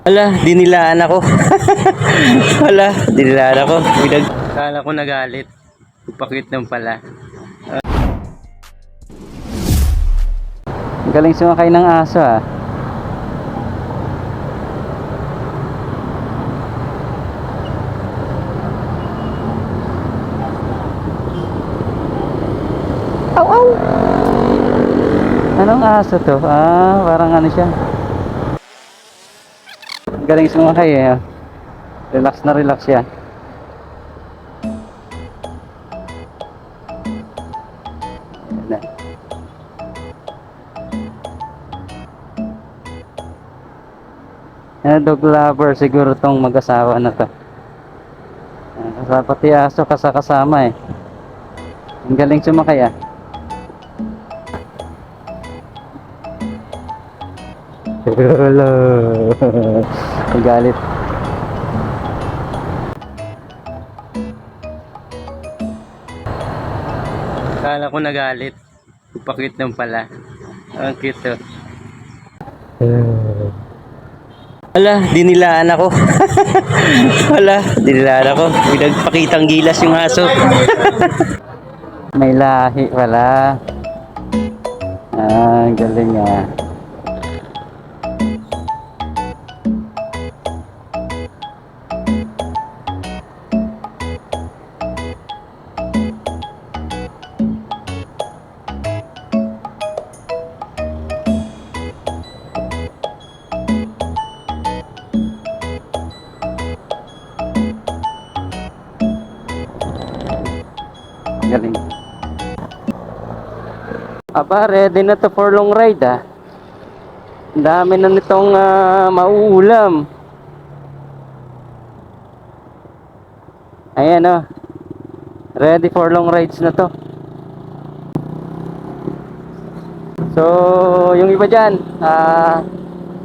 Wala, dinilaan ako. Wala, dinilaan ako. Kala ko nagalit. Upakit ng pala. Galing sumakay ng aso ah. Aw, aw. Anong aso to? Ah, parang ano siya. Galing sumakay eh. Relax na relax siya. Ayan na. Dog lover siguro tong mag-asawa na to. Pati aso kasama eh. Ang galing sumakay ah. Hello. Ang galit. Kala ko nagalit. Upakit ng pala. Ang cute to. Wala, dinilaan ako. Wala, dinilaan ako. Pinagpakitang gilas yung aso. May lahi wala. Ah, galing ah. Galing. Aba, ready na to for long ride ah. Ang dami na nitong mauulam. Ayan oh. Ready for long rides na to. So, yung iba dyan,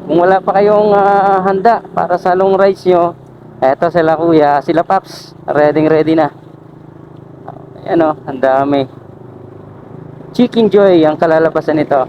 kung wala pa kayong handa para sa long rides nyo, eto sila kuya, sila paps, ready na. Ayan o, ang dami. Chicken Joy ang kalalabasan nito.